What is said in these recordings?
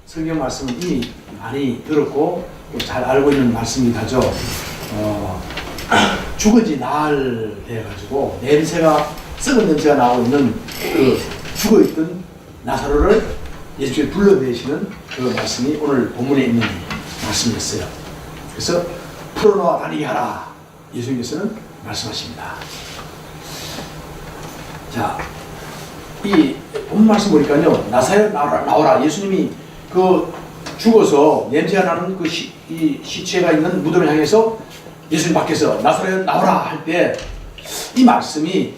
성경 말씀은 이미 많이 들었고 또 잘 알고 있는 말씀이기도 하죠. 죽은 지 나흘 돼가지고 냄새가, 썩은 냄새가 나오고 있는 그 죽어있던 나사로를 예수님이 불러내시는 그 말씀이 오늘 본문에 있는 말씀이었어요. 그래서 풀어놓아 다니게 하라, 예수님께서는 말씀하십니다. 자, 이 본문 말씀 보니까요, 나사렛 나오라. 예수님이 그 죽어서 냄새가 나는 그 이 시체가 있는 무덤을 향해서 예수님 밖에서 나사렛 나오라 할 때 이 말씀이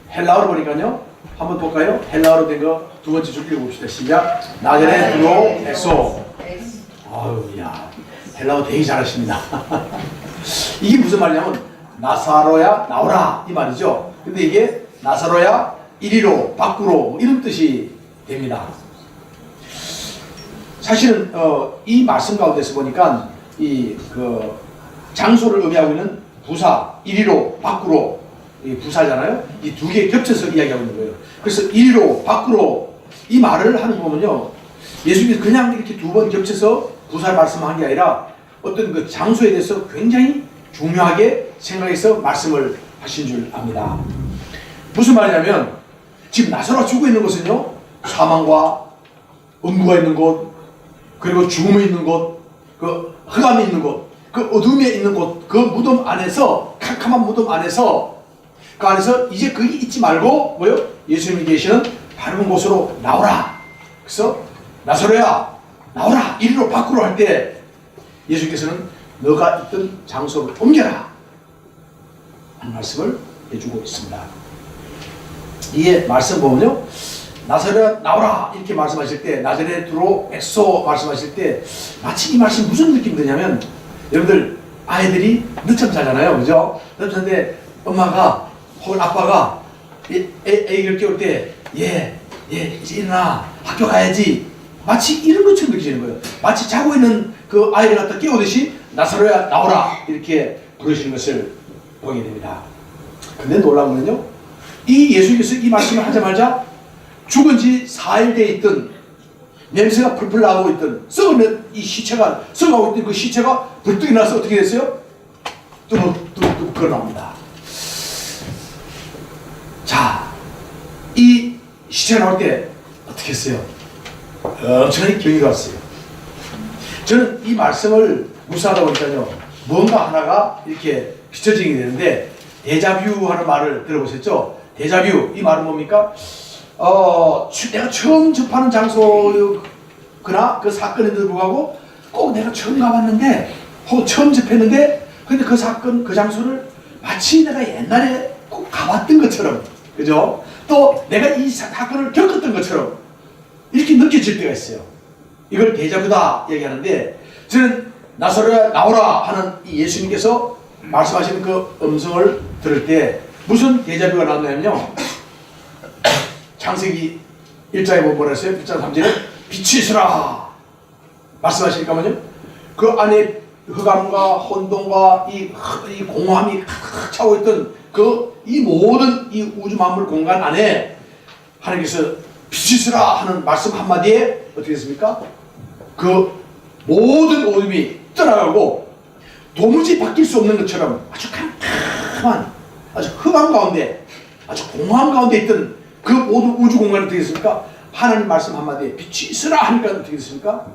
헬라어로 보니까요, 한번 볼까요? 헬라어로 된 거 두 번째 줄 읽어봅시다. 시작. 나자렛 드로 엑소. 아유, 야, 헬라어 되게 잘하십니다. 이게 무슨 말이냐면 나사로야 나오라 이 말이죠. 근데 이게 나사로야 이리로 밖으로 이런 뜻이 됩니다. 사실은 이 말씀 가운데서 보니까 이 그 장소를 의미하고 있는 부사, 이리로 밖으로, 이 부사잖아요. 이 두 개 겹쳐서 이야기하고 있는 거예요. 그래서 이리로 밖으로 이 말을 하는 거 보면요, 예수님이 그냥 이렇게 두 번 겹쳐서 부사를 말씀한 게 아니라 어떤 그 장소에 대해서 굉장히 중요하게 생각해서 말씀을 하신 줄 압니다. 무슨 말이냐면 지금 나사로가 죽어 있는 곳은요, 사망과 음부가 있는 곳, 그리고 죽음이 있는 곳, 그 흑암이 있는 곳, 그 어둠에 있는 곳, 그 무덤 안에서, 캄캄한 무덤 안에서, 그 안에서 이제 거기 있지 말고 뭐요? 예수님이 계시는 밝은 곳으로 나오라. 그래서 나사로야 나오라, 이리로 밖으로 할 때 예수님께서는 너가 있던 장소를 옮겨라 하는 말씀을 해주고 있습니다. 이게 말씀 보면요, 나사렛 나오라 이렇게 말씀하실 때, 나자렛 드로 엑소 말씀하실 때 마치 이 말씀이 무슨 느낌이 드냐면, 여러분들 아이들이 늦잠 자잖아요, 그죠? 늦잠 자는데 엄마가 혹은 아빠가 애기를 깨울 때 얘 이제 일어나, 학교 가야지, 마치 이런 것처럼 느껴지는 거예요. 마치 자고 있는 그 아이를 갖다 깨우듯이 나사로야 나오라 이렇게 부르시는 것을 보게 됩니다. 근데 놀라운 건요, 이 예수님께서 이 말씀을 하자마자 죽은 지 4일 돼 있던, 냄새가 풀풀 나오고 있던, 썩은 이 시체가, 썩어가고 있던 그 시체가 불뚝이 나서 어떻게 됐어요? 뚜벅뚜벅 걸어나옵니다. 자, 이 시체가 나올 때 어떻게 했어요? 엄청나게 경이로웠어요. 저는 이 말씀을 묵상하다 보니까요, 뭔가 하나가 이렇게 비춰지게 되는데, 데자뷰 하는 말을 들어보셨죠? 데자뷰, 이 말은 뭡니까? 내가 처음 접하는 장소거나 그 사건인데도 불구하고 꼭 내가 처음 가봤는데, 혹은 처음 접했는데, 근데 그 사건, 그 장소를 마치 내가 옛날에 꼭 가봤던 것처럼, 그죠? 또 내가 이 사건을 겪었던 것처럼 이렇게 느껴질 때가 있어요. 이걸 데자뷰다 얘기하는데, 저는 나사로야 나오라 하는 이 예수님께서 말씀하시는 그 음성을 들을 때 무슨 데자뷰가 나왔냐면요, 창세기 1장에 보면 뭐라 했어요? 1장 3절에 빛이 있으라 말씀하시니까요, 그 안에 흑암과 혼돈과 이 공허함이 가득 차고 있던 이 모든 이 우주 만물 공간 안에 하나님께서 빛이 있으라 하는 말씀 한마디에 어떻게 됐습니까? 그 모든 어둠이 떠나가고 도무지 바뀔 수 없는 것처럼 아주 캄캄한, 아주 흑암 가운데, 아주 공허함 가운데 있던 그 모든 우주 공간이 어떻게 됐습니까? 하나님 말씀 한마디에 빛이 있으라 하니까 어떻게 됐습니까?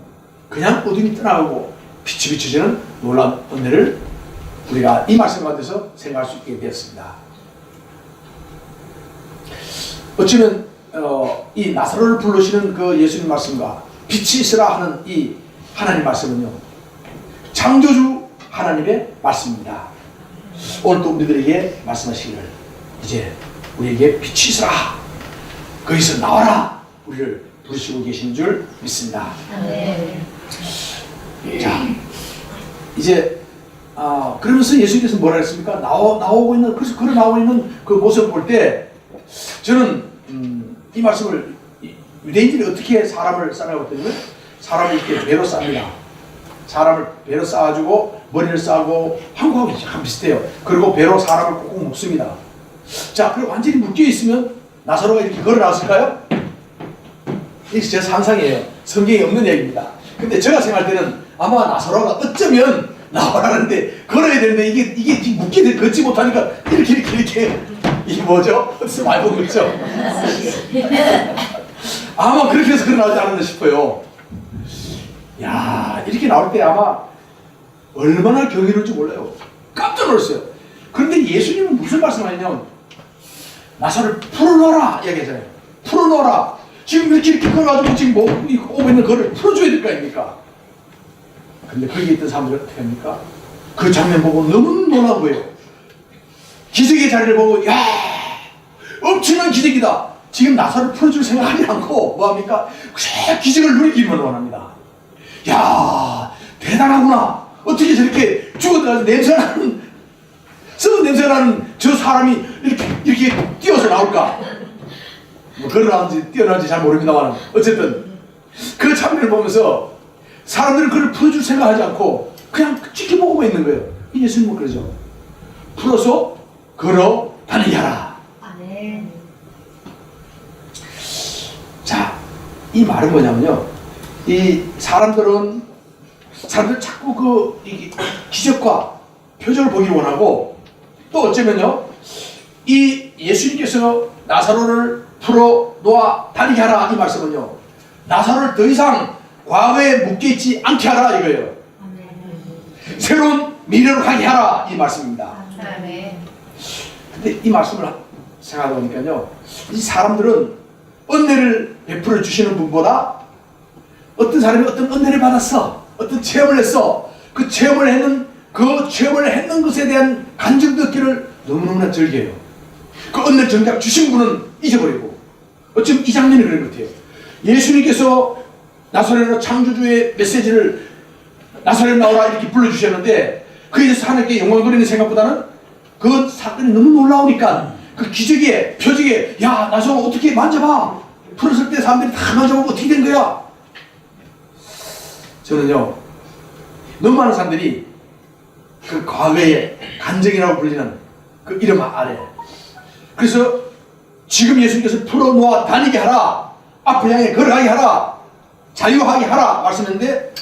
그냥 어둠이 떠나가고 빛이 비춰지는 놀라운 은혜를 우리가 이 말씀 가운데서 생각할 수 있게 되었습니다. 어쩌면 이 나사로를 부르시는 그 예수님 말씀과 빛이 있으라 하는 이 하나님 말씀은요, 창조주 하나님의 말씀입니다. 오늘도 우리들에게 말씀하시기를, 이제 우리에게 빛이 있으라, 거기서 나와라, 우리를 부르시고 계신 줄 믿습니다. 자, 이제 그러면서 예수님께서 뭐라 했습니까? 나오고 있는, 그래서 걸어 나오고 있는 그 모습을 볼 때 저는 이 말씀을, 유대인들이 어떻게 사람을 싸라고 했더니 사람을 이렇게 배로 쌉니다. 사람을 배로 쌓아주고 머리를 싸고 한국하고 약간 비슷해요. 그리고 배로 사람을 꾹꾹 묶습니다. 자, 그리고 완전히 묶여 있으면 나사로가 이렇게 걸어 나왔을까요? 이게 제 상상이에요. 성경에 없는 얘기입니다. 근데 제가 생각할 때는 아마 나사로가 어쩌면 나오라는데 걸어야 되는데 이게 지금 묶게 걷지 못하니까 이렇게 이게 뭐죠? 어디서 많이 본 거죠? 아마 그렇게 해서 걸어 나오지 않았나 싶어요. 야, 이렇게 나올 때 아마 얼마나 경이로운지 몰라요. 깜짝 놀랐어요. 그런데 예수님은 무슨 말씀하냐면 나사로를 풀어놓아라 이야기하잖아요. 풀어놓아라. 지금 이렇게 걸어가지고 지금 오고 있는 거를 풀어줘야 될 거 아닙니까? 근데 거기 있던 사람들은 어떻게 합니까? 그 장면 보고 너무 놀라운 거예요. 기적의 자리를 보고 야, 엄청난 기적이다. 지금 나사로를 풀어줄 생각하지 않고 뭐합니까? 기적을 누리기만 원합니다. 야, 대단하구나. 어떻게 저렇게 죽어들어가서 냄새나는, 썩은 냄새나는 저 사람이 이렇게 뛰어서 나올까? 뭐 걸어나오는지 뛰어나오는지 잘 모릅니다만 어쨌든 그 장면을 보면서 사람들은 그를 풀어줄 생각하지 않고 그냥 지켜보고 있는 거예요. 예수님은 그러죠. 풀어서 걸어 다니게 하라. 아멘. 자, 이 말은 뭐냐면요. 이 사람들 자꾸 이 기적과 표적을 보기를 원하고 또 어쩌면요. 이 예수님께서 나사로를 풀어 놓아 다니게 하라 이 말씀은요. 나사로를 더 이상 과거에 묶여있지 않게 하라 이거예요. 아멘. 새로운 미래로 가게 하라 이 말씀입니다. 아멘. 근데 이 말씀을 생각하다 보니까요. 이 사람들은 은혜를 베풀어 주시는 분보다 어떤 사람이 어떤 은혜를 받았어. 어떤 체험을 했어. 그 체험을 했는 것에 대한 간증 듣기를 너무너무나 즐겨요. 그 은혜를 정작 주신 분은 잊어버리고 어쩌면 이 장면이 그런 것 같아요. 예수님께서 나사렛 창조주의 메시지를 나사렛 나오라 이렇게 불러주셨는데 그에 대해서 하나님께 영광 돌리는 생각보다는 그 사건이 너무 놀라우니까 그 기적에 표적에 야 나사렛 어떻게 만져봐 풀었을 때 사람들이 다 만져보고 어떻게 된 거야. 저는요 너무 많은 사람들이 그 과거의 간증이라고 불리는 그 이름 아래 그래서 지금 예수님께서 풀어놓아 다니게 하라 앞을 향해 걸어가게 하라 자유하게 하라 말씀했는데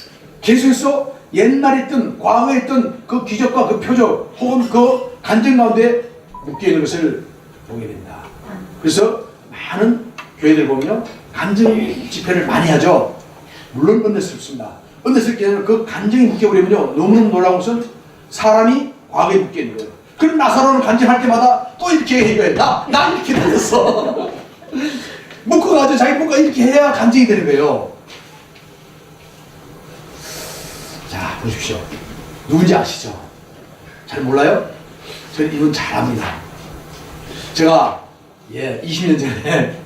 계속해서 옛날에 있던 과거에 있던 그 기적과 그 표적 혹은 그 간증 가운데 묶여있는 것을 보게 된다. 그래서 많은 교회들 보면요 간증 집회를 많이 하죠. 물론 은혜스럽습니다. 은혜스럽게 되면 그 간증이 묶여버리면요 너무너무 놀라운 것은 사람이 과거에 묶여있는 거예요. 그럼 나사로는 간증할 때마다 또 이렇게 해야 나 이렇게 되었어. 묶어가지고 자기 뭔가 이렇게 해야 간증이 되는 거예요. 자 보십시오. 누군지 아시죠? 잘 몰라요? 저는 이분 잘 압니다. 제가 20년 전에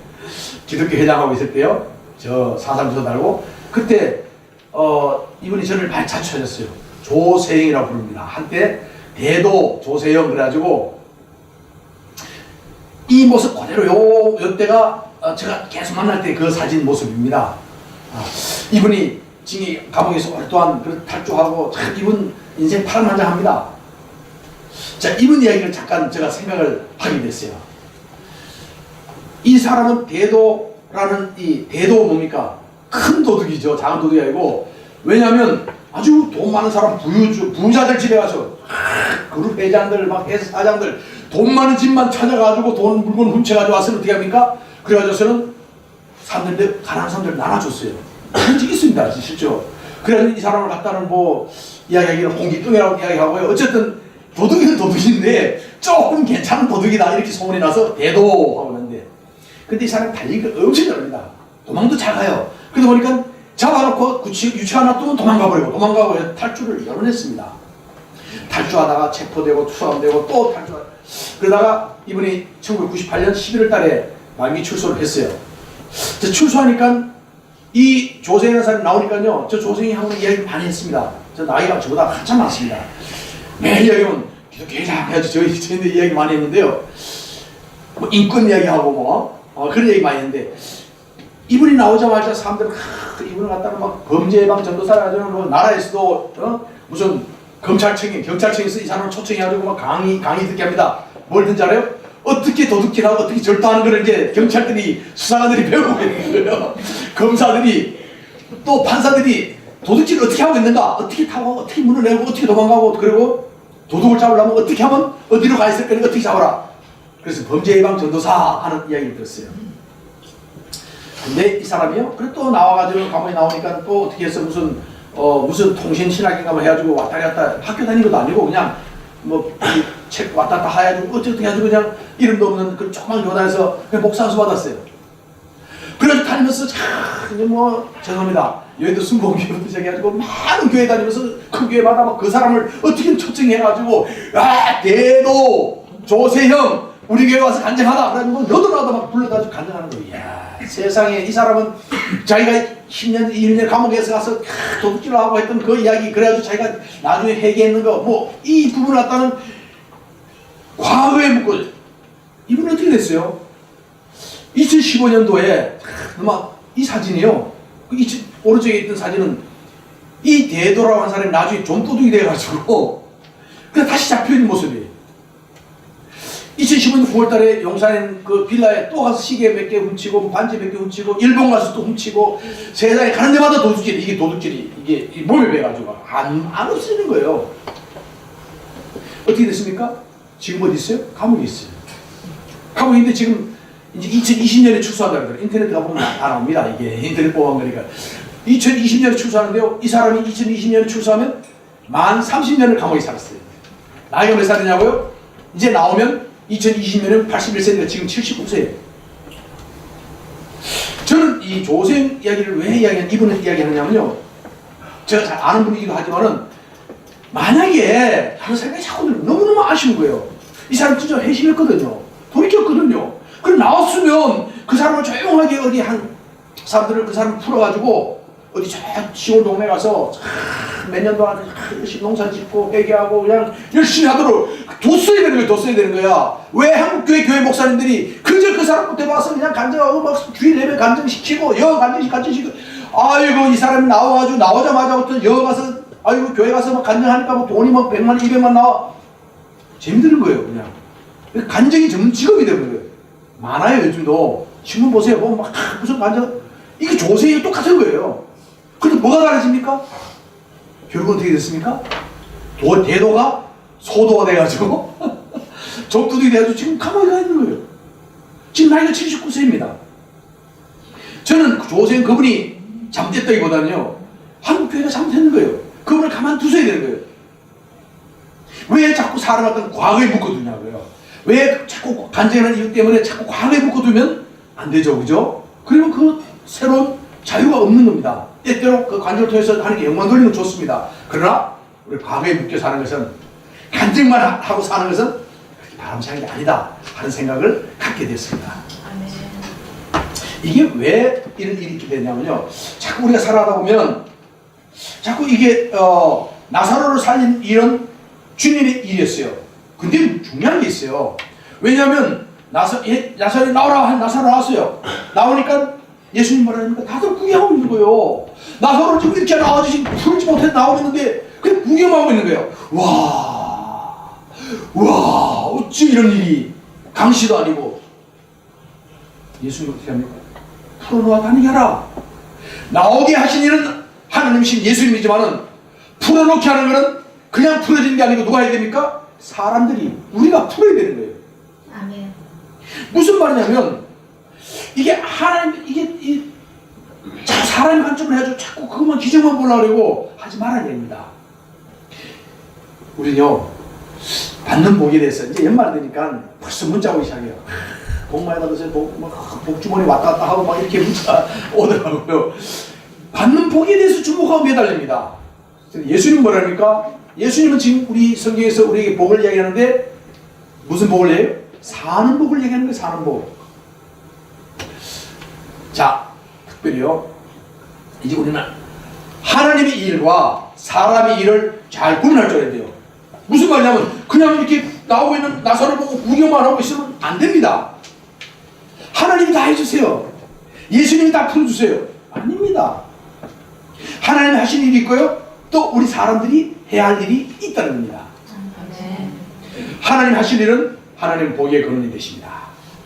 기독교 회장하고 있을 때요. 저 사삼주소 달고 그때 이분이 저를 많이 자초하셨어요. 조세영이라고 부릅니다. 한때 대도 조세영 그래가지고 이 모습 그대로 요때가 제가 계속 만날 때 그 사진 모습입니다. 이분이 지금 감옥에서 오랫동안 탈주하고 참 이분 인생 파란만장합니다. 자 이분 이야기를 잠깐 제가 생각을 하게 됐어요. 이 사람은 대도라는 이 대도 뭡니까? 큰 도둑이죠. 작은 도둑이 아니고 왜냐하면 아주 돈 많은 사람 부자들 집에 가서 그룹 회장들 막 회사장들 돈 많은 집만 찾아가지고 돈 물건 훔쳐가지고 와서 어떻게 합니까? 그래가지고서는 사람들 가난한 사람들 나눠줬어요. 그런 적이 있습니다. 실제로. 그래서 이 사람을 갖다는 뭐 이야기하기는 홍기뚱이라고 이야기하고요. 어쨌든 도둑이는 도둑인데 조금 괜찮은 도둑이다 이렇게 소문이 나서 대도하고 있는데 근데 이 사람이 달리기가 엄청 잘합니다. 도망도 잘 가요. 그러다 보니까 잡아놓고 유치원 놔두면 도망가고 탈주를 여러 번 했습니다. 탈주하다가 체포되고 투사되고 또 탈주하다가 그러다가 이분이 1998년 11월 달에 만기 출소를 했어요. 출소하니까 이 조세희라는 사람이 나오니까요. 저 조세희하고는 이야기를 많이 했습니다. 저 나이가 저보다 한참 많습니다. 매일 이야기하면 기독교 회장 해가지고 저희들 이야기 많이 했는데요. 뭐 인권 이야기하고 그런 얘기 많이 했는데 이분이 나오자마자 사람들은 이분을 갖다가 막 범죄 예방 전도사를 가지고 뭐 나라에서도 무슨 경찰청에서 이 사람을 초청해가지고 막 강의 듣게 합니다. 뭘 듣는지 알아요? 어떻게 도둑질하고 어떻게 절도하는 걸 이제 경찰들이 수사관들이 배우고 있는 거예요. 검사들이 또 판사들이 도둑질을 어떻게 하고 있는가? 어떻게 타고, 어떻게 문을 내고, 어떻게 도망가고, 그리고 도둑을 잡으려면 어떻게 하면 어디로 가 있을 거니 어떻게 잡아라. 그래서 범죄 예방 전도사 하는 이야기를 들었어요. 근데 이 사람이요, 그래 또 나와가지고 가만히 나오니까 또 어떻게 해서 무슨 통신신학인가 뭐 해가지고 왔다 갔다 학교 다닌 것도 아니고 그냥 뭐 책 왔다 갔다 해가지고 어떻게 해가지고 그냥 이름도 없는 그 조그만 교단에서 그냥 목사 안수 받았어요. 그래서 다니면서 참 뭐 죄송합니다. 여의도 순복음교회부터 시작해가지고 많은 교회 다니면서 그 교회마다 막 그 사람을 어떻게 초청해가지고 대도 조세형 우리 교회 와서 간증하다 그래가지고 너도 나도 막 불러다가 간증하는 거예요. 이야, 세상에 이 사람은 자기가 10년, 20년 감옥에서 가서 도둑질을 하고 했던 그 이야기 그래가지고 자기가 나중에 회개했는 거 뭐 이 부분을 갖다는 과거에 묻고 이분은 어떻게 됐어요? 2015년도에 아마 이 사진이요. 오른쪽에 있던 사진은 이 대도라고 한 사람이 나중에 좀도둑이 돼가지고 그냥 다시 잡혀있는 모습이에요. 2015년 9월달에 용산에 그 빌라에 또 가서 시계 몇 개 훔치고 반지 몇 개 훔치고 일본 가서 또 훔치고 세상에 가는 데마다 도둑질이 이게 도둑질이 이게 몸에 배가지고 안 없어지는 거예요. 어떻게 됐습니까? 지금 어디 있어요? 감옥에 있어요. 감옥에 있는데 지금 이제 2020년에 출소한다 그러더라고요. 인터넷 가보면 다 나옵니다. 이게 인터넷 보안 거니까 2020년에 출소하는데요. 이 사람이 2020년에 출소하면 만 30년을 감옥에 살았어요. 나이가 몇 살이냐고요? 이제 나오면 2020년에는 81세니까 지금 79세예요. 저는 이 조세형 이야기를 왜 이분은 이야기하느냐면요. 제가 잘 아는 분이기도 하지만은 만약에 다른 사람이 자꾸 너무너무 아쉬운 거예요. 이 사람 진짜 회심했거든요. 돌이켰거든요. 그럼 나왔으면 그 사람을 조용하게 어디 한 사람들을 그 사람 풀어가지고 어디 저 시골 동네 가서 몇 년 동안 열심히 농사 짓고 회개하고 그냥 열심히 하도록 뒀어야 되는 거야. 뒀어야 되는 거야. 왜 한국교회 교회 목사님들이 그저 그 사람 끝에 와서 그냥 간증하고 막 주일 예배 간증시키고 여 간증시키고 아이고 이 사람이 나와가지고 나오자마자부터 여 가서 아이고 교회 가서 막 간증하니까 뭐 돈이 막 100만 200만 나와. 재미드는 거예요 그냥. 간증이 전문 직업이 되는 거예요. 많아요 요즘도. 신문 보세요. 뭐 막 무슨 간증 이게 조세형이 똑같은 거예요. 근데 뭐가 다르십니까? 결국은 어떻게 됐습니까? 대도가 소도가 돼가지고 적도둑이 돼가지고 지금 가만히 가 있는 거예요. 지금 나이가 79세입니다. 저는 조세형 그분이 잘못됐다기보다는요 한국교회가 잘못했는 거예요. 그분을 가만두셔야 되는 거예요. 왜 자꾸 사람 어떤 과거에 묶어두냐고요. 왜 자꾸 간증하는 이유 때문에 자꾸 과거에 묶어두면 안 되죠. 그죠? 그러면 그 새로운 자유가 없는 겁니다. 때때로 그 간증을 통해서 하는 게 영광 돌리는 건 좋습니다. 그러나 우리 과거에 묶여 사는 것은 간증만 하고 사는 것은 그렇게 바람직한 게 아니다 하는 생각을 갖게 됐습니다. 이게 왜 이런 일이 있게 되냐면요. 자꾸 우리가 살아가다 보면 자꾸 이게 나사로를 살린 일은 주님의 일이었어요. 근데 중요한 게 있어요. 왜냐하면 나사로이 나오라고 한 나사로 나왔어요. 나오니까 예수님 뭐라 하니까 다들 구경하고 있는 거예요. 나사로를 지금 이렇게 나와주신 풀지 못해 나오고 있는데 그냥 구경하고 있는 거예요. 와 어찌 이런 일이 강시도 아니고. 예수님 어떻게 합니까? 풀어놓아 다니게 하라. 나오게 하신 일은 하나님이신 예수님이지만은 풀어놓게 하는 것은 그냥 풀어지는 게 아니고 누가 해야 됩니까? 사람들이 우리가 풀어야 되는 거예요. 아멘. 무슨 말이냐면 이게 하나님 이게 자꾸 사람의 관점을 해가지고 자꾸 그것만 기적만 보려고 그러고 하지 말아야 됩니다. 우리는요 받는 복에 대해서 이제 연말 되니까 벌써 문자 오기 시작해요. 복 많이 받으세요. 복주머니 왔다 갔다 하고 막 이렇게 문자 오더라고요. 받는 복에 대해서 주목하고 매달립니다. 예수님 뭐랍니까? 예수님은 지금 우리 성경에서 우리에게 복을 이야기하는데 무슨 복을 해요? 사는 복을 얘기하는 거예요. 사는 복. 자, 특별히요. 이제 우리는 하나님의 일과 사람의 일을 잘 구분할 줄 알아야 돼요. 무슨 말이냐면 그냥 이렇게 나오고 있는 나사를 보고 구경만 하고 있으면 안 됩니다. 하나님이 다 해주세요. 예수님이 다 풀어주세요. 아닙니다. 하나님이 하신 일이 있고요. 또 우리 사람들이 해야 할 일이 있다는 겁니다. 하나님 하실 일은 하나님 복의 근원이 되십니다.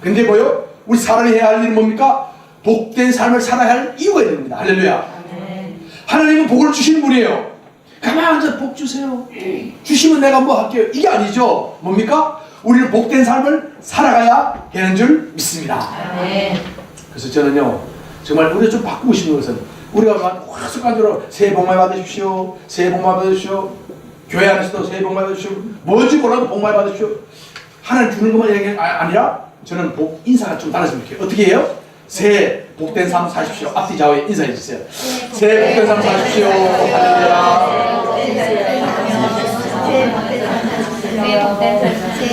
근데 뭐요? 우리 사람이 해야 할 일은 뭡니까? 복된 삶을 살아야 할 이유가 있는 겁니다. 할렐루야. 하나님은 복을 주시는 분이에요. 가만히 앉아 복 주세요. 주시면 내가 뭐 할게요. 이게 아니죠. 뭡니까? 우리는 복된 삶을 살아가야 되는 줄 믿습니다. 아멘. 그래서 저는요, 정말 우리가 좀 바꾸고 싶은 것은, 우리가 막 습관적으로 새해 복 많이 받으십시오, 새해 복 많이 받으십시오, 교회 안에서도 새해 복 많이 받으십시오, 뭔지 몰라도 복 많이 받으십시오, 하나님 주는 것만 얘기 아니라 저는 복 인사가 좀 달랐으면 좋겠어요. 어떻게 해요? 새해 복된 삶 사십시오. 앞뒤 좌우에 인사해 주세요. 새해 복된 삶 사십시오. 할렐루야.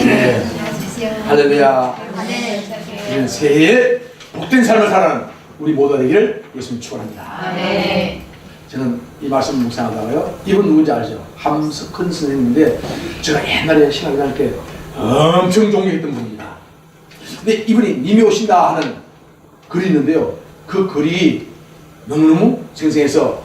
네. 할렐루야. 우리는 새해에 복된 삶을 살아가는 우리 모두가 되기를 예수님 축원합니다. 아멘. 저는 이 말씀 묵상하다가요, 이분 누군지 알죠? 함석헌 선생님인데 제가 옛날에 신학을 다닐 때 엄청 존경했던 분입니다. 근데 이분이 님이 오신다 하는 글이 있는데요, 그 글이 너무너무 생생해서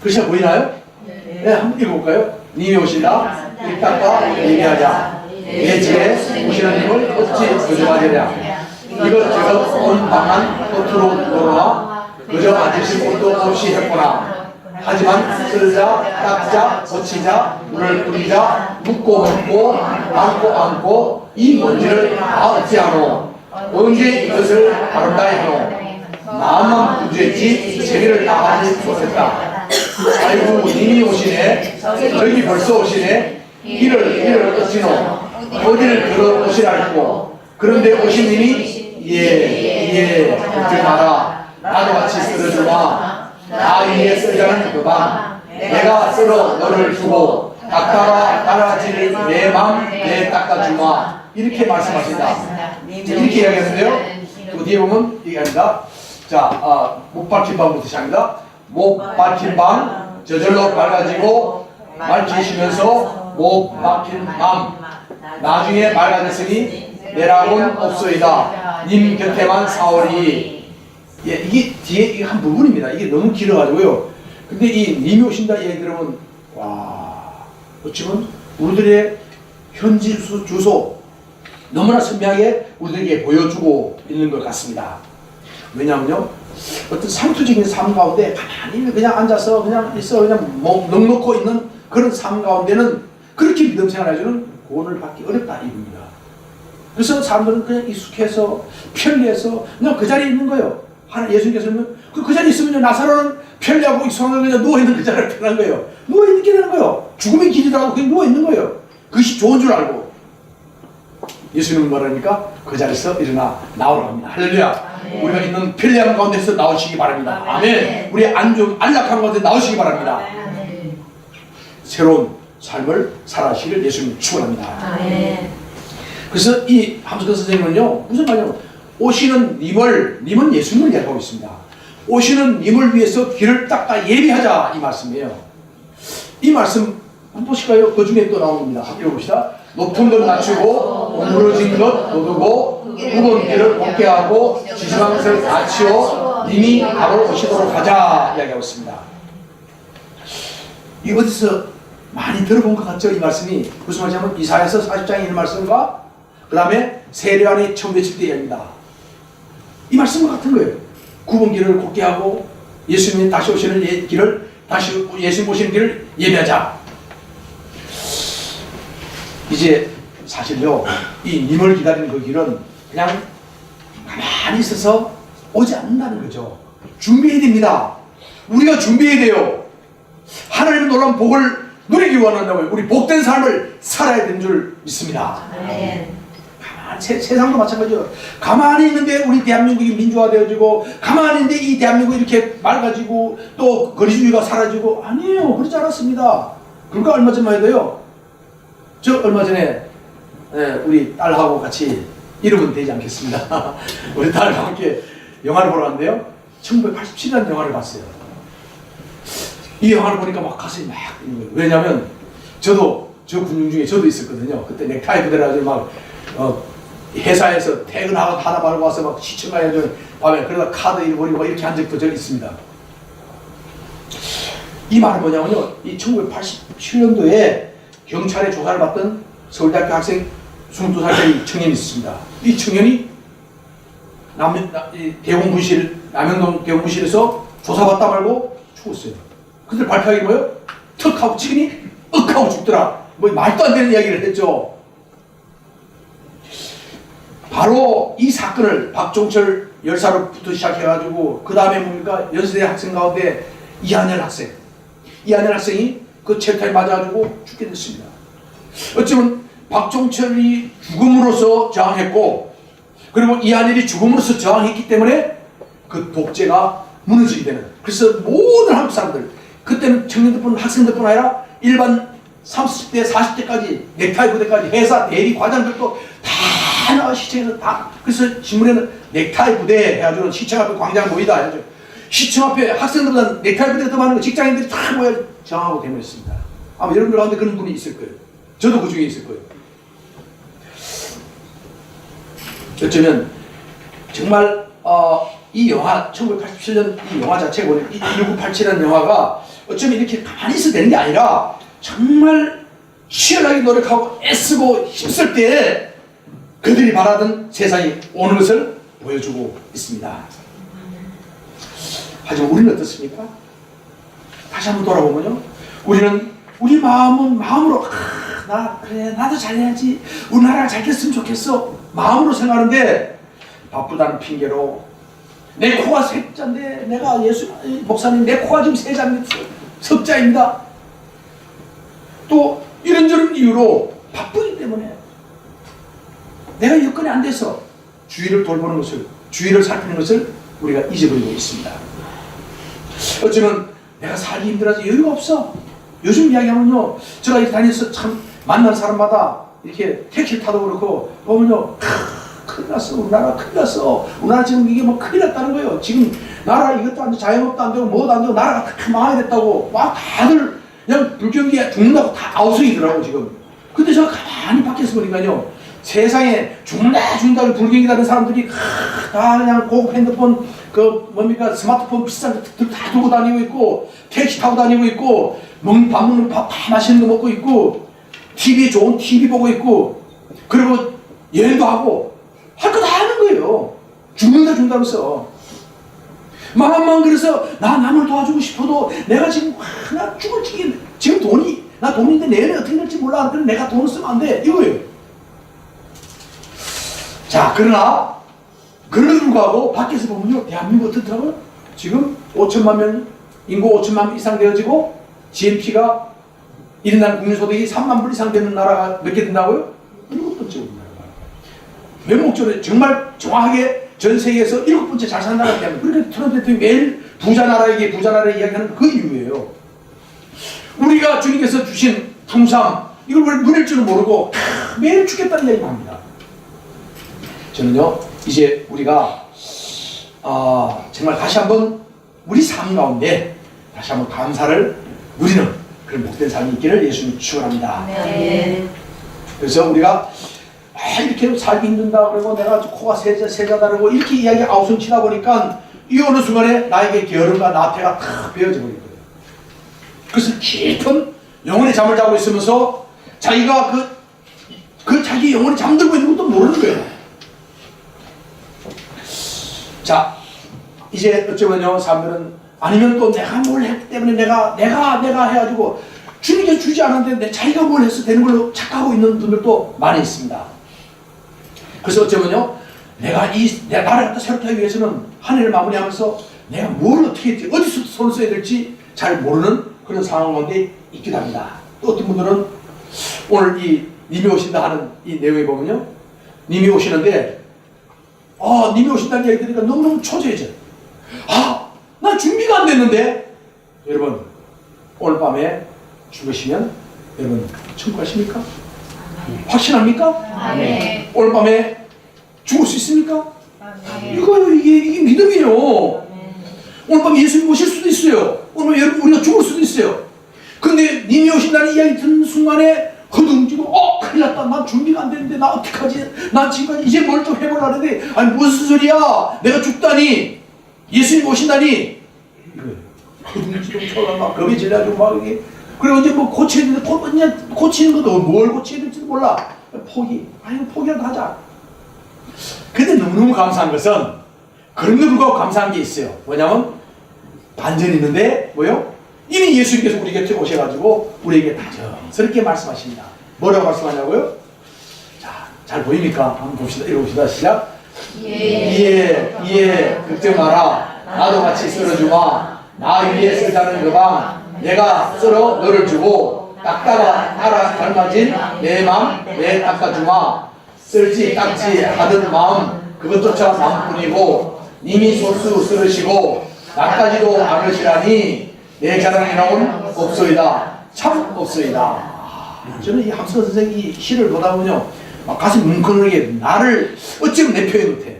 글씨가 보이나요? 네, 한번 읽어볼까요? 님이 오신다 이 땅과 얘기하자 내 집에 오시는 님을 어찌 거절하느냐 이것저것 온 방안 겉으로 놀아 그저 앉으실 곳도 없이 했구나. 하지만 쓸자 닦자 고치자 물을 뿌리자 묻고 먹고 안고 이 먼지를 다 어찌하노. 언제 이것을 아름다이 하노. 마음만 구주했지 재미를 다하지 못했다. 아이고 님이 오시네. 저기 벌써 오시네. 이를 어찌노. 어디를 들어오시라고. 그런데 오신 님이 예 듣지 마라. 나도 같이 쓸어주마. 나 위에 쓸자는 그밤 내가 쓸어 너를 주고 닦다가 따라지를 내 맘 내 닦아주마. 이렇게 말씀하신다. 이렇게 이야기하는데요, 또 뒤에 보면 얘기합니다. 자, 못 박힌 방부터 시작합니다. 못 박힌 방 저절로 밝아지고 밝히시면서 못 박힌 맘 나중에 밝아졌으니 내락은 없소이다. 님 곁에만 사오리. 예, 이게 뒤에 한 부분입니다. 이게 너무 길어가지고요. 근데 이 님이 오신다 얘기 들으면 와, 어찌면 우리들의 현지 주소 너무나 선명하게 우리들에게 보여주고 있는 것 같습니다. 왜냐하면요, 어떤 상투적인 삶 가운데 가만히 그냥 앉아서 그냥 있어 그냥 넉넉고 있는 그런 삶 가운데는 그렇게 믿음 생활해주는 구원을 받기 어렵다 이겁니다. 그래서 사람들은 그냥 익숙해서 편리해서 그냥 그 자리에 있는 거예요. 예수님께서는 그 자리에 있으면 나사로는 편리하고 익숙하게 그냥 누워있는 그 자리를 편한 거예요. 누워있는 게 되는 거예요. 죽음의 길이라고 그냥 누워있는 거예요. 그것이 좋은 줄 알고. 예수님은 뭐라니까? 그 자리에서 일어나 나오라고 합니다. 할렐루야. 우리가 있는 편리한 가운데서 나오시기 바랍니다. 아멘. 우리의 안락한 가운데 나오시기 바랍니다. 새로운 삶을 살아가시기를 예수님 축원합니다. 그래서 이 함석헌 선생님은요, 무슨 말이냐면 오시는 님은 예수님을 얘기하고 있습니다. 오시는 님을 위해서 길을 닦아 예비하자 이 말씀이에요. 이 말씀 한번 보실까요? 그 중에 또 나온 겁니다. 함께 읽어봅시다. 높은 것 낮추고 옹그러진 것 놓두고 굽은 길을 곱게 하고 지저분한 것을 다 치워 님이 바로 오시도록 하자 이야기하고 있습니다. 이 어디서 많이 들어본 것 같죠? 이 말씀이 무슨 말이냐면 이사야서 40장에 있는 말씀과 그 다음에 세례요한이 처음 외칠 때 이야기입니다. 이 말씀과 같은 거예요. 굽은 길을 곱게 하고 예수님이 다시 오시는 길을 다시 예수님 오시는 길을 예배하자. 이제 사실요, 이 님을 기다리는 그 길은 그냥 가만히 있어서 오지 않는다는 거죠. 준비해야 됩니다. 우리가 준비해야 돼요. 하나님의 놀라운 복을 누리기 원한다고요. 우리 복된 삶을 살아야 되는 줄 믿습니다. 세상도 마찬가지예요. 가만히 있는데 우리 대한민국이 민주화되어지고 가만히 있는데 이 대한민국이 이렇게 맑아지고 또 거리주의가 사라지고 아니에요. 그렇지 않았습니다. 불과 얼마 전만 해도요, 저 얼마 전에 우리 딸하고 같이 이름은 되지 않겠습니다. 우리 딸과 함께 영화를 보러 갔는데요, 1987년 영화를 봤어요. 이 영화를 보니까 막 가슴이 막 뛰는 거예요. 왜냐면 저도 저 군중 중에 저도 있었거든요. 그때 넥타이 그대로 막 회사에서 퇴근하고 하나 말고 와서 막 시청 가야죠. 밤에 그러다 카드 잃어버리고 이렇게 한 적도 저기 있습니다. 이 말은 뭐냐면요, 이 1987년도에 경찰의 조사를 받던 서울대학교 학생 22살짜리 청년이 있었습니다. 이 청년이 남영동 대공분실에서 조사받다 말고 죽었어요. 그들 발표하기 뭐예요? 턱 하고 치더니 윽 하고 죽더라. 뭐 말도 안 되는 이야기를 했죠. 바로 이 사건을 박종철 열사로부터 시작해가지고 그 다음에 뭡니까? 연세대 학생 가운데 이한열 학생이 그 체포에 맞아가지고 죽게 됐습니다. 어쩌면 박종철이 죽음으로써 저항했고 그리고 이한열이 죽음으로써 저항했기 때문에 그 독재가 무너지게 되는, 그래서 모든 한국 사람들, 그때는 청년들뿐 학생들뿐 아니라 일반 30대 40대까지 넥타이 부대까지 회사 대리 과장들도 다 나와 시청에서 다, 그래서 신문에는 넥타이 부대 해가지고 시청 앞에 광장 모이다 해가지고 시청 앞에 학생들보다 넥타이 부대가 더 많은 거 직장인들이 다 모여 저항하고 대모했습니다. 아마 여러분들 가운데 그런 분이 있을 거예요. 저도 그 중에 있을 거예요. 어쩌면 정말 이 영화 1987년 이 영화 자체가 보면 1987이라는 영화가 어쩌면 이렇게 가만히 있어도 되는 게 아니라 정말 치열하게 노력하고 애쓰고 힘쓸 때 그들이 바라던 세상이 오는 것을 보여주고 있습니다. 하지만 우리는 어떻습니까? 다시 한번 돌아보면요, 우리는 우리 마음으로 그래 나도 잘해야지, 우리나라가 잘 됐으면 좋겠어 마음으로 생각하는데, 바쁘다는 핑계로 내 코가 석자인데, 내가 목사님 내 코가 지금 세 자인데 석자입니다. 또 이런저런 이유로 바쁘기 때문에 내가 여건이 안 돼서 주위를 돌보는 것을, 주위를 살피는 것을 우리가 잊어버리고 있습니다. 어쩌면 내가 살기 힘들어서 여유가 없어. 요즘 이야기하면요, 제가 이렇게 다니면서 참 만난 사람마다 이렇게 택시를 타도 그렇고 보면요, 큰일 났어, 우리나라 큰일 났어, 우리나라 지금 이게 뭐 큰일 났다는 거예요. 지금 나라 이것도 안 되고 자영업도 안 되고 뭐도 안 되고 나라가 다 망하게 됐다고 막 다들 그냥 불경기에 죽는다고 다 아우성이더라고 지금. 근데 제가 가만히 밖에서 보니까요, 세상에 죽는다고 불경기라는 사람들이 다 그냥 고급 핸드폰, 그 뭡니까 스마트폰 비싼 것들 다 두고 다니고 있고, 택시 타고 다니고 있고, 밥 먹는 밥 다 맛있는 거 먹고 있고, TV 좋은 TV 보고 있고, 그리고 여행도 하고 할 거 다 하는 거예요. 죽는다면서. 마음만 그래서 나 남을 도와주고 싶어도 내가 지금 나 죽을 지금 나 돈인데 내년에 어떻게 될지 몰라. 그럼 내가 돈을 쓰면 안 돼 이거예요. 자, 그러나 그럼에도 불구하고 밖에서 보면요, 대한민국 어떻더라고요? 지금 5천만 명, 인구 5천만 명 이상 되어지고 GNP가 1인당 국민소득이 3만 불 이상 되는 나라가 몇 개 된다고요? 7번째 우리나라가. 명목적으로 정말 정확하게 전 세계에서 7번째 잘 사는 나라이기 때문에, 그러니까 트럼프 대통령이 매일 부자 나라에게 이야기하는 그 이유예요. 우리가 주님께서 주신 풍삼, 이걸 왜 누릴 줄은 모르고 매일 죽겠다는 이야기만 합니다. 저는요, 이제 우리가 정말 다시 한번 우리 삶 가운데 다시 한번 감사를 누리는 그런 복된 삶이 있기를 예수님 축원합니다. 네. 그래서 우리가 이렇게 살기 힘든다 그러고 내가 코가 세자다 그러고 이렇게 이야기 아우성치다 보니까 이 어느 순간에 나에게 게으름과 나태가 탁 베어져 버린 거예요. 그래서 깊은 영혼의 잠을 자고 있으면서 자기가 그 자기 영혼이 잠들고 있는 것도 모르는 거예요. 자, 이제 어쩌면요, 사람들은 아니면 또 내가 뭘 했기 때문에 내가 해가지고 주님께 주지 않았는데 자기가 뭘 해서 되는 걸로 착각하고 있는 분들도 많이 있습니다. 그래서 어쩌면요, 내가 나를 갖다 새롭게 하기 위해서는 한 해를 마무리하면서 내가 뭘 어떻게 했지, 어디서 손을 써야 될지 잘 모르는 그런 상황 가운데 있기도 합니다. 또 어떤 분들은 오늘 이 님이 오신다 하는 이 내용에 보면요, 님이 오시는데 님이 오신다는 이야기 들으니까 너무너무 초조해져. 난 준비가 안 됐는데. 여러분, 오늘 밤에 죽으시면 여러분 천국 가십니까? 확신합니까? 네. 오늘 밤에 죽을 수 있습니까? 네. 이게 믿음이에요. 오늘 밤에 예수님 오실 수도 있어요. 오늘 밤에 여러분 우리가 죽을 수도 있어요. 근데 님이 오신다는 이야기 듣는 순간에 허둥지고 큰일 났다, 난 준비가 안 되는데 나 어떡하지, 난 지금까지 이제 뭘 좀 해보려고 하는데 아니 무슨 소리야, 내가 죽다니, 예수님 오신다니, 허둥지둥 쳐가 막 겁이 질려가지고 막 이게, 그리고 이제 뭐 고쳐야 되는데 고치는 것도 뭘 고쳐야 될지도 몰라. 포기라도 하자. 근데 너무너무 감사한 것은 그런데 불구하고 감사한 게 있어요. 뭐냐면 반전이 있는데 뭐요? 이미 예수님께서 우리 곁에 오셔가지고 우리에게 다정스럽게 말씀하십니다. 뭐라고 말씀하냐고요? 자, 잘 보입니까? 한번 봅시다. 읽어봅시다. 시작. 이에 걱정 마라. 나도 같이 썰어주마. 나 위에 쓸다는 그방 내가 썰어 너를 주고 닦다가 따라 닮아진 내 맘 내 닦아주마. 쓸지 닦지 하던 마음 그것조차 마음뿐이고 님이 솔수 썰으시고 나까지도 않으시라니 내 자랑이라고는 없소이다. 참 없소이다. 저는 이 함수가 선생님 이 시를 보다 보면요 막 가슴이 뭉클하게 나를 어찌면 내 표현 못해.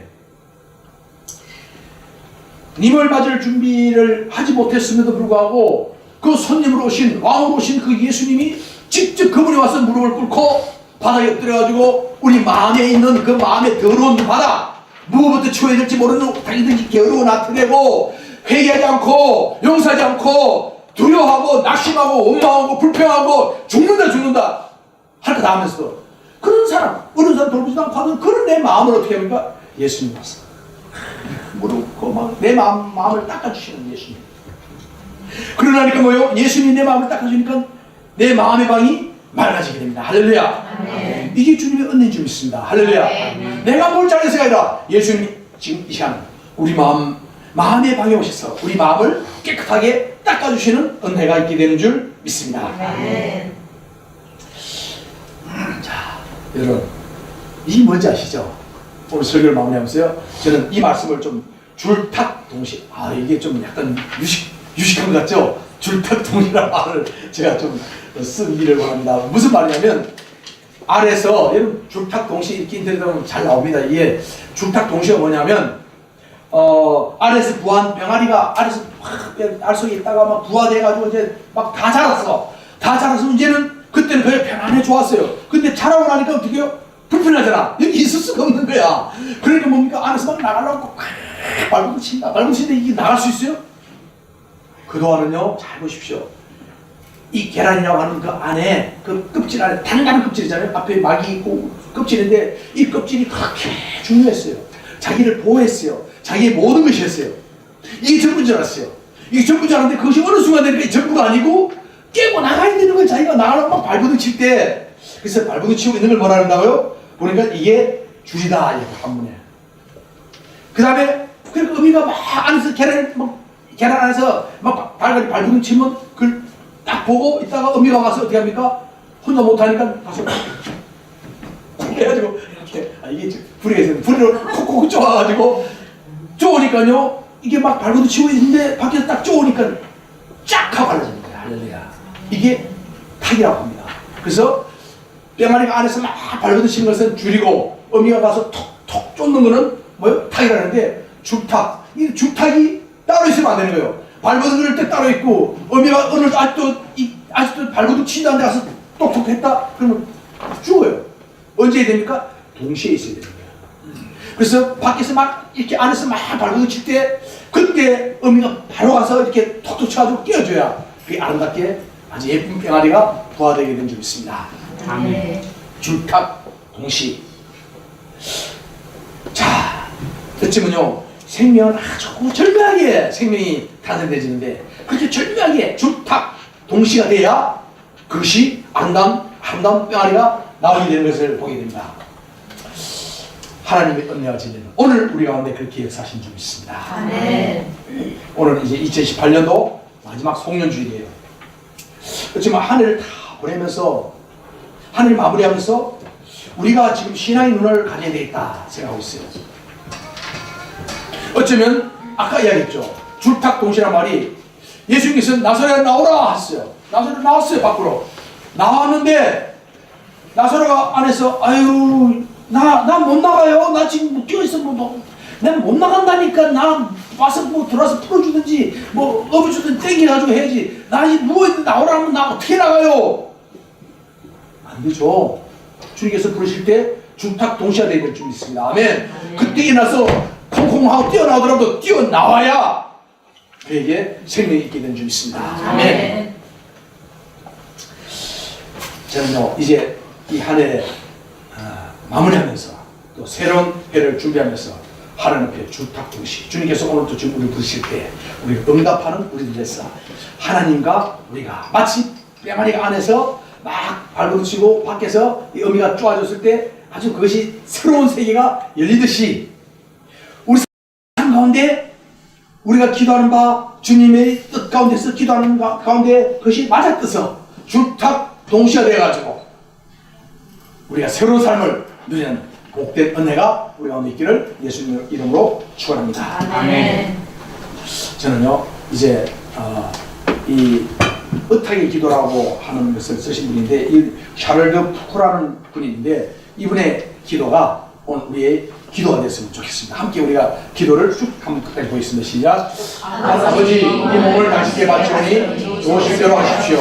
님을 맞을 준비를 하지 못했음에도 불구하고 그 손님으로 오신 왕으로 오신 그 예수님이 직접 그분이 와서 무릎을 꿇고 바닥에 엎드려가지고 우리 마음에 있는 그 마음의 더러운 바다 무엇부터 치워야 될지 모르는 당연히 게으르고 나트되고 회개하지 않고 용서하지 않고 두려워하고 낙심하고 원망하고 불평하고 죽는다 할 거 다 하면서도 그런 사람 어느 사람 돌보지도 않고 하는 그런 내 마음을 어떻게 합니까? 예수님 왔어. 무릎 꿇고 막 내 마음을 닦아주시는 예수님. 그러나니까 뭐요? 예수님이 내 마음을 닦아주니까 내 마음의 방이 맑아지게 됩니다. 할렐루야. 아멘. 이게 주님의 은혜인 줄 믿습니다. 할렐루야. 아멘. 내가 뭘 잘해서가 아니라 예수님이 지금 이 시간 우리 마음의 방에 오셔서 우리 마음을 깨끗하게 닦아주시는 은혜가 있게 되는 줄 믿습니다. 아멘. 자, 여러분 이 뭔지 아시죠? 오늘 설교를 마무리하면서요. 저는 이 말씀을 좀 줄탁 동시 이게 좀 약간 유식한 것 같죠? 줄탁 동시라는 말을 제가 좀 쓰기를 원합니다. 무슨 말이냐면 아래서 여러분 줄탁 동시 이렇게 인터넷에 보면 잘 나옵니다. 이게 줄탁 동시가 뭐냐면 알에서 부한 병아리가 알에서 알 속에 있다가 막 부화돼가지고 이제 막 다 자랐어. 다 자라서 이제는 그때는 그게 편안해 좋았어요. 근데 자라고 나니까 어떻게 해요? 불편하잖아. 여기 있을 수가 없는 거야. 그러니까 뭡니까? 안에서 막 나가려고 발버둥 친다. 발버둥 치는데 이게 나갈 수 있어요? 그동안은요, 잘 보십시오. 이 계란이라고 하는 그 안에, 그 껍질 안에, 단단한 껍질이잖아요. 앞에 막이 있고 껍질인데 이 껍질이 그렇게 중요했어요. 자기를 보호했어요. 자기의 모든 것이 했어요. 이게 전부인 줄 알았어요. 이게 전부인 줄 알았는데 그것이 어느 순간 되니까 전부가 아니고 깨고 나가야 되는 거예요. 자기가 나가려고 막 발버둥 칠 때. 그래서 발버둥 치고 있는 걸 뭐라 한다고요? 보니까 이게 줄이다. 이렇게 한문에. 그 다음에 그 어미가 막 안에서 계란 안에서 막 발버둥 치면 그걸 딱 보고 있다가 어미가 와서 어떻게 합니까? 혼자 못하니까 가서 해가지고 이렇게 이게 불을 콕콕 쪼아가지고 쪼으니까요 이게 막 발버둥 치고 있는데 밖에서 딱 쪼으니까 쫙 하고 갈라지는 거야. 할렐루야. 이게 탁이라고 합니다. 그래서 병아리가 안에서 막 발버둥 치는 것은 줄이고 어미가 가서 톡톡 쫓는 거는 뭐요? 탁이라는데 줄탁. 이 줄탁이 따로 있으면 안 되는 거예요. 발버둥 그럴 때 따로 있고 어미가 오늘 아직도 발버둥 친다는데 가서 똑똑 했다? 그러면 죽어요. 언제 해야 됩니까? 동시에 있어야 되는 거예요. 그래서 밖에서 막 이렇게 안에서 막 발버둥 칠 때 그때 어미가 바로 가서 이렇게 톡톡 쳐가지고 깨워줘야 그게 아름답게 아주 예쁜 병아리가 부화되게 된 줄 있습니다. 아멘. 줄탁 동시. 자, 어쩌면요 생명은 아주 절묘하게 생명이 탄생되지는데 그렇게 절묘하게 줄탁 동시가 돼야 그것이 아름다운 병아리가 나오게 되는 것을 보게 됩니다. 하나님의 은혜와 진리는 오늘 우리 가운데 그렇게 역사하신 줄 믿습니다. 아멘. 오늘 이제 2018년도 마지막 송년주일이에요. 그렇지만 한 해를 다 보내면서 한 해 마무리하면서 우리가 지금 신앙의 눈을 가져야 되겠다 생각하고 있어요. 어쩌면 아까 이야기했죠. 줄탁 동시란 말이 예수님께서 나사렛 나오라 하셨어요. 나사렛 나왔어요. 밖으로 나왔는데 나사로가 안에서 아유 나 못 나가요. 나 지금 뛰어있어 난 못 나간다니까. 나 와서 들어와서 풀어주든지 업어주든지 땡겨가지고 해야지. 나 이 누워있는데 나오라 하면 나 어떻게 나가요? 안 되죠. 주님께서 부르실 때 줄탁 동시가 되어야 될 줄 있습니다. 아멘. 그때 일어나서 콩콩하고 뛰어나오더라도 뛰어나와야 그에게 생명이 있게 되는 줄 믿습니다. 아멘. 저는요 이제 이 한 해 마무리하면서 또 새로운 해를 준비하면서 하나님 앞에 주탁동시 주님께서 오늘도 지금 우리 부르실 때 우리가 응답하는 우리들 됐어. 하나님과 우리가 마치 뼈마리 안에서 막 발버둥치고 밖에서 이 의미가 쪼아졌을 때 아주 그것이 새로운 세계가 열리듯이 우리 삶 가운데 우리가 기도하는 바 주님의 뜻 가운데서 기도하는 가운데 그것이 맞아뜨서 주탁 동시가 되어가지고 우리가 새로운 삶을 누리는 복된 은혜가 우리 가운데 있기를 예수님 이름으로 축원합니다. 아멘. 저는요 이제 이 의탁의 기도라고 하는 것을 쓰신 분인데 이 샤를드 푸크라는 분인데 이분의 기도가 오늘 우리의 기도가 됐으면 좋겠습니다. 함께 우리가 기도를 쭉 한번 끝까지 보겠습니다. 시작. 아버지 이 몸을 당신께 바치오니 좋으신 대로 하십시오.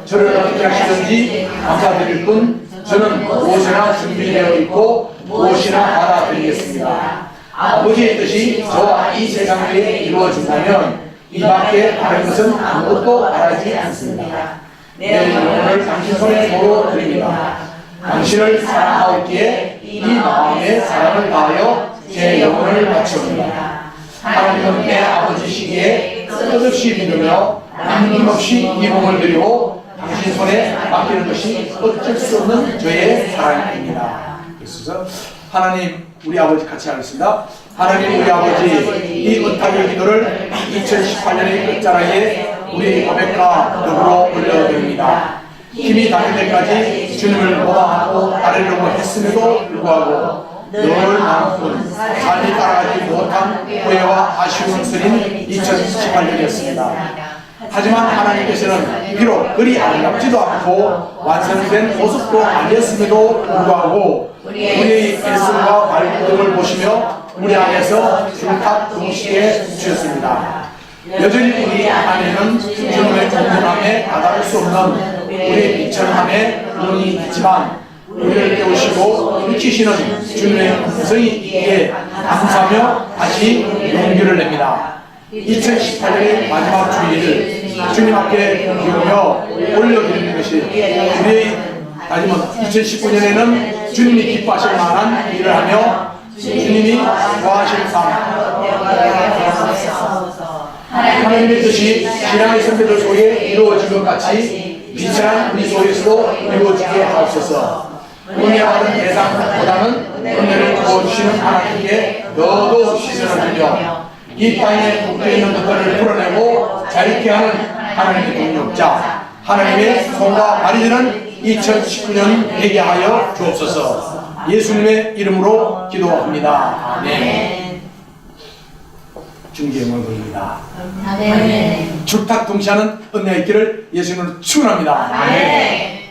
저를 어떻게 하시든지 감사드릴 뿐 저는 무엇이나 준비되어 있고 무엇이나 받아들이겠습니다. 아버지의 뜻이 저와 이 세상 위에 이루어진다면 이 밖에 다른 것은 아무것도 바라지 않습니다. 내 영혼을 당신 손에 도로 드립니다. 당신을 사랑하옵기에 이 마음에 사랑을 다하여 제 영혼을 바치옵니다. 하나님은 내 아버지시기에 끝없이 믿으며 남김없이 이 몸을 드리고 당신 손에 맡기는 것이 어쩔 수 없는 저의 사랑입니다. 그래서 하나님 우리 아버지 같이 하겠습니다. 하나님 우리 아버지 이 의탁의 기도를 2018년의 끝자락에 우리 고백과 더불어 올려드립니다. 힘이 닿을 때까지 주님을 모방하고 따르려고 했음에도 불구하고 늘 남은 삶이 따라가지 못한 후회와 아쉬움을 쓰린 2018년이었습니다. 하지만 하나님께서는 비록 그리 아름답지도 않고 완성된 모습도 아니었음에도 불구하고 우리의 애씀과 발걸음을 보시며 우리 안에서 주탁 동시에 주셨습니다. 여전히 우리 안에는 주님의 공존함에 다다를 수 없는 우리의 비천함에 눈이 있지만 우리를 깨우시고 일으키시는 주님의 음성이 있기에 감사하며 다시 용기를 냅니다. 2018년의 마지막 주일 주님 앞에 기우며 올려드리는 것이 우리의 다짐은 2019년에는 주님이 기뻐하실 만한 일을 하며 주님이 좋아하실 삶 하나님의 뜻이 신앙의 선배들 속에 이루어진 것 같이 비천한 우리 속에서도 이루어지게 하옵소서. 은혜 받은 대상보다는 은혜를 부어주시는 하나님께 더더욱 시선을 들여 이 땅에 묶여있는 것들을 풀어내고 자유케 하는 하나님의 동력자 하나님의 손과 발이 되는 2019년 되게 하여 주옵소서. 예수님의 이름으로 기도합니다. 아멘. 중계영을 돌립니다. 아멘. 주탁 동시하는 은혜가 있기를 예수님으로 축원합니다. 아멘.